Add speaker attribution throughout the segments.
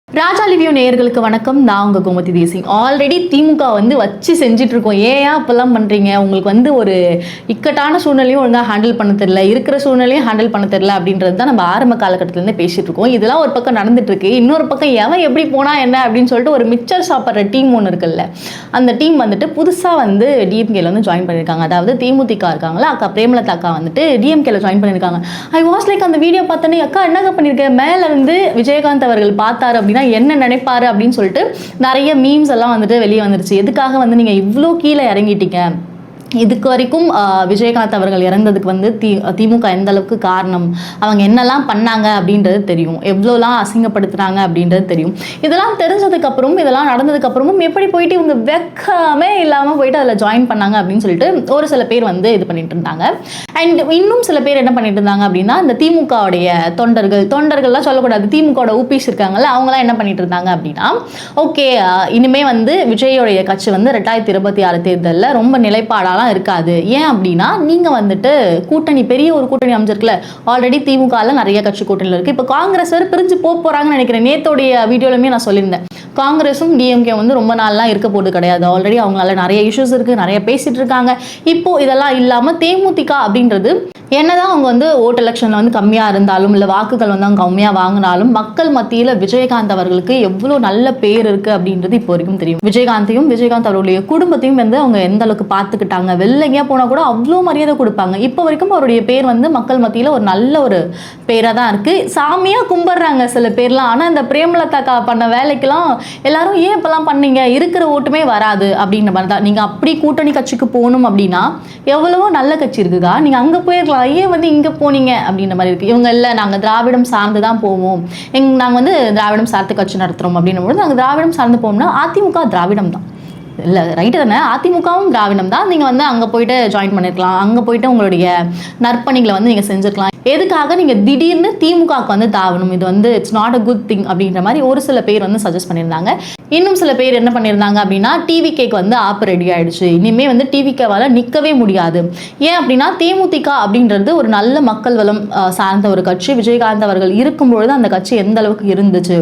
Speaker 1: ராஜா லிவியூ நேயர்களுக்கு வணக்கம். நான் உங்க கோமதி தேசிங். ஆல்ரெடி திமுக வச்சு செஞ்சுட்டு இருக்கோம். ஏன் அப்பெல்லாம் பண்றீங்க? உங்களுக்கு ஒரு இக்கட்டான சூழ்நிலையும் ஒழுங்காக ஹேண்டில் பண்ண தெரியல, இருக்கிற சூழ்நிலையும் ஹேண்டில் பண்ண தெரியல அப்படின்றது தான் நம்ம ஆரம்ப காலகட்டத்திலேருந்து பேசிட்டு இருக்கோம். இதெல்லாம் ஒரு பக்கம் நடந்துட்டு இருக்கு. இன்னொரு பக்கம் எவன் எப்படி போனா என்ன அப்படின்னு சொல்லிட்டு ஒரு மிக்சர் சாப்பிட்ற டீம் ஒன்று இருக்குல்ல, அந்த டீம் புதுசாக டிஎம்கேல ஜாயின் பண்ணியிருக்காங்க. அதாவது தேமுதிக இருக்காங்களா, அக்கா பிரேமலதா அக்கா டிஎம்கேல ஜாயின் பண்ணியிருக்காங்க. ஐ வாஸ் லைக் அந்த வீடியோ பார்த்தோன்னே, அக்கா என்னங்க பண்ணியிருக்கேன், மேல விஜயகாந்த் அவர்கள் பார்த்தாரு அப்படின்னா என்ன நினைப்பாரு அப்படின்னு சொல்லிட்டு நிறைய மீம்ஸ் எல்லாம் வெளியே வந்துருச்சு. எதுக்காக நீங்க இவ்வளோ கீழே இறங்கிட்டீங்க, இதுக்கு வரைக்கும் விஜயகாந்த் அவர்கள் இறந்ததுக்கு திமுக எந்த அளவுக்கு காரணம், அவங்க என்னெல்லாம் பண்ணாங்க அப்படின்றது தெரியும், எவ்வளோலாம் அசிங்கப்படுத்துனாங்க அப்படின்றது தெரியும். இதெல்லாம் தெரிஞ்சதுக்கப்புறம், இதெல்லாம் நடந்ததுக்கப்புறமும் எப்படி போயிட்டு இவங்க வெக்கமே இல்லாமல் போயிட்டு அதில் ஜாயின் பண்ணாங்க அப்படின்னு சொல்லிட்டு ஒரு சில பேர் இது பண்ணிட்டு இருந்தாங்க. அண்ட் இன்னும் சில பேர் என்ன பண்ணிட்டு இருந்தாங்க அப்படின்னா, இந்த திமுகவுடைய தொண்டர்கள்லாம் சொல்லக்கூடாது, திமுகவோட ஊபிஸ் இருக்காங்கல்ல, அவங்களாம் என்ன பண்ணிட்டு இருந்தாங்க அப்படின்னா, ஓகே இனிமே விஜயோடைய கட்சி 2026 தேர்தலில் ரொம்ப நிலைப்பாடாலாம் இருக்காது. ஏன் அப்படின்னா, நீங்க கூட்டணி, பெரிய ஒரு கூட்டணி அமைஞ்சிருக்குல, ஆல்ரெடி திமுக நிறைய கட்சி கூட்டணியில் இருக்கு. இப்போ காங்கிரஸ் பிரிஞ்சு போறாங்கன்னு நினைக்கிறேன். நேத்தோடைய வீடியோலுமே நான் சொல்லியிருந்தேன், காங்கிரஸும் டிஎம்கே இருக்க போறது கிடையாது. ஆல்ரெடி அவங்களால நிறைய இஷ்யூஸ் இருக்கு, நிறைய பேசிட்டு இருக்காங்க. இப்போ இதெல்லாம் இல்லாம தேமுதிக அப்படின்றது என்னதான் அவங்க ஓட்டு எலெக்ஷன்ல கம்மியாக இருந்தாலும், இல்லை வாக்குகள் அவங்க கம்மியாக வாங்கினாலும், மக்கள் மத்தியில் விஜயகாந்த் அவர்களுக்கு எவ்வளோ நல்ல பேர் இருக்கு அப்படின்றது இப்போ வரைக்கும் தெரியும். விஜயகாந்த் அவருடைய குடும்பத்தையும் அவங்க எந்த அளவுக்கு பார்த்துக்கிட்டாங்க, வெளிலையா போனால் கூட அவ்வளோ மரியாதை கொடுப்பாங்க. இப்போ வரைக்கும் அவருடைய பேர் மக்கள் மத்தியில் ஒரு நல்ல ஒரு பேராக தான் இருக்கு. சாமியாக கும்பிட்றாங்க சில பேர்லாம். ஆனால் இந்த பிரேமலதா பண்ண வேலைக்கெல்லாம் எல்லாரும் ஏன் இப்பெல்லாம் பண்ணீங்க, இருக்கிற ஓட்டுமே வராது அப்படின்ற மாதிரி தான். நீங்கள் அப்படி கூட்டணி கட்சிக்கு போகணும் அப்படின்னா எவ்வளவோ நல்ல கட்சி இருக்குக்கா, நீங்கள் அங்கே போயிருக்கலாம், ஏன் இங்கே போனீங்க அப்படின்ற மாதிரி இருக்குது. இவங்க இல்லை, நாங்கள் திராவிடம் சார்ந்து தான் போவோம், நாங்கள் திராவிடம் சார்ந்து கட்சி நடத்துகிறோம் அப்படின்னும் போது, நாங்கள் திராவிடம் சார்ந்து போவோம்னா அதிமுக திராவிடம் தான் இல்லை, ரைட்டு தானே, அதிமுகவும் திராவிடம் தான். நீங்கள் அங்கே போயிட்டு ஜாயின் பண்ணியிருக்கலாம், அங்கே போயிட்டு உங்களுடைய நற்பணிகளை நீங்கள் செஞ்சுருக்கலாம். எதுக்காக நீங்கள் திடீர்னு திமுகவுக்கு தாவணும், இது it's not a good thing அப்படின்ற மாதிரி ஒரு சில பேர் சஜஸ்ட் பண்ணியிருந்தாங்க. இன்னும் சில பேர் என்ன பண்ணியிருந்தாங்க அப்படின்னா, டிவிகேக்கு ஆப் ரெடி ஆயிடுச்சு, இனிமே டிவிகேவால் நிற்கவே முடியாது. ஏன் அப்படின்னா, தேமுதிக அப்படின்றது ஒரு நல்ல மக்கள் வளம் சார்ந்த ஒரு கட்சி. விஜயகாந்த் அவர்கள் இருக்கும்பொழுது அந்த கட்சி எந்த அளவுக்கு இருந்துச்சு,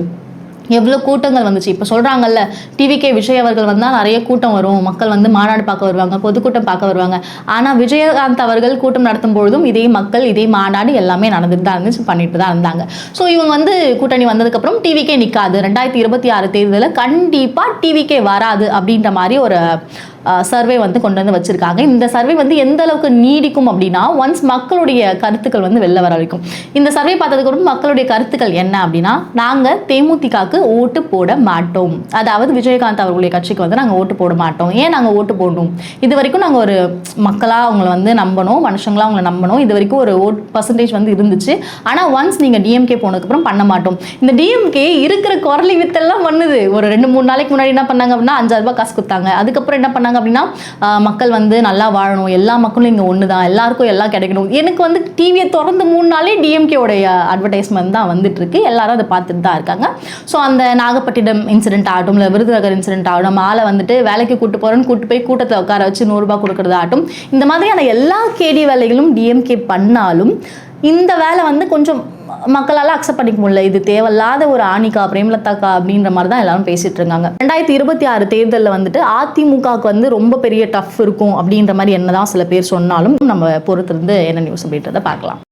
Speaker 1: எவ்வளோ கூட்டங்கள் வந்துச்சு. இப்போ சொல்கிறாங்கல்ல, டிவிகே விஜய் அவர்கள் வந்தால் நிறைய கூட்டம் வரும், மக்கள் மாநாடு பார்க்க வருவாங்க, பொதுக்கூட்டம் பார்க்க வருவாங்க. ஆனால் விஜயகாந்த் அவர்கள் கூட்டம் நடத்தும் பொழுதும் இதே மக்கள், இதே மாநாடு எல்லாமே நடந்துட்டு தான் இருந்துச்சு, பண்ணிட்டு தான் இருந்தாங்க. ஸோ இவங்க கூட்டணி வந்ததுக்கப்புறம் டிவிகே நிற்காது, 2026 தேர்தலில் கண்டிப்பாக டிவிகே வராது அப்படின்ற மாதிரி ஒரு சர்வே கொண்டு வச்சிருக்காங்க. இந்த சர்வே எந்த அளவுக்கு நீடிக்கும் அப்படின்னா, ஒன்ஸ் மக்களுடைய கருத்துக்கள் வெளில வர வரைக்கும். இந்த சர்வே பார்த்ததுக்கு மக்களுடைய கருத்துக்கள் என்ன அப்படின்னா, நாங்கள் தேமுதிகக்கு ஓட்டு போட மாட்டோம், அதாவது விஜயகாந்த் அவர்களுடைய கட்சிக்கு நாங்கள் ஓட்டு போட மாட்டோம். ஏன் நாங்கள் ஓட்டு போடணும், இது வரைக்கும் நாங்கள் ஒரு மக்களாக அவங்களை நம்பணும், மனுஷங்களாக அவங்களை நம்பணும், இது வரைக்கும் ஒரு ஓட் பர்சன்டேஜ் இருந்துச்சு. ஆனால் ஒன்ஸ் நீங்கள் டிஎம்கே போனதுக்கப்புறம் பண்ண மாட்டோம். இந்த டிஎம்கே இருக்கிற குரலி வித்தெல்லாம் பண்ணுது. ஒரு 2-3 நாளைக்கு முன்னாடி என்ன பண்ணாங்க அப்படின்னா, 5,000 ரூபாய் காசு கொடுத்தாங்க. அதுக்கப்புறம் என்ன பண்ணாங்க அப்படின்னா, மக்கள் நல்லா வாழணும், எல்லா மக்களும் இங்க ஒண்ணுதான், எல்லாருக்கும் எல்லாம் கிடைக்கணும். எனக்கு டிவியை திறந்து 3 நாளே டிஎம்கே உடைய அட்வர்டைஸ்மெண்ட் தான் வந்துட்டு இருக்கு, எல்லாரும் அதை பார்த்துட்டு தான் இருக்காங்க. ஸோ அந்த நாகப்பட்டினம் இன்சிடென்ட் ஆகட்டும், இல்லை விருதுநகர் இன்சிடென்ட் ஆகட்டும், ஆளை வேலைக்கு கூட்டு போறேன்னு கூட்டு போய் கூட்டத்தில் உட்கார வச்சு 100 ரூபாய் கொடுக்கறது ஆகட்டும், இந்த மாதிரியான எல்லா கேடி வேலைகளும் டிஎம்கே பண்ணாலும் இந்த வேலை கொஞ்சம் மக்களால் அக்செப்ட் பண்ணிக்க முடியல. இது தேவையில்லாத ஒரு ஆணிக்கா, பிரேமலதாக்கா அப்படின்ற மாதிரி தான் எல்லாரும் பேசிட்டு இருக்காங்க. 2026 தேர்தலில் அதிமுகவுக்கு ரொம்ப பெரிய டஃப் இருக்கும் அப்படின்ற மாதிரி என்னதான் சில பேர் சொன்னாலும், நம்ம பொறுத்திருந்து என்ன நியூஸ் அப்படின்றத பார்க்கலாம்.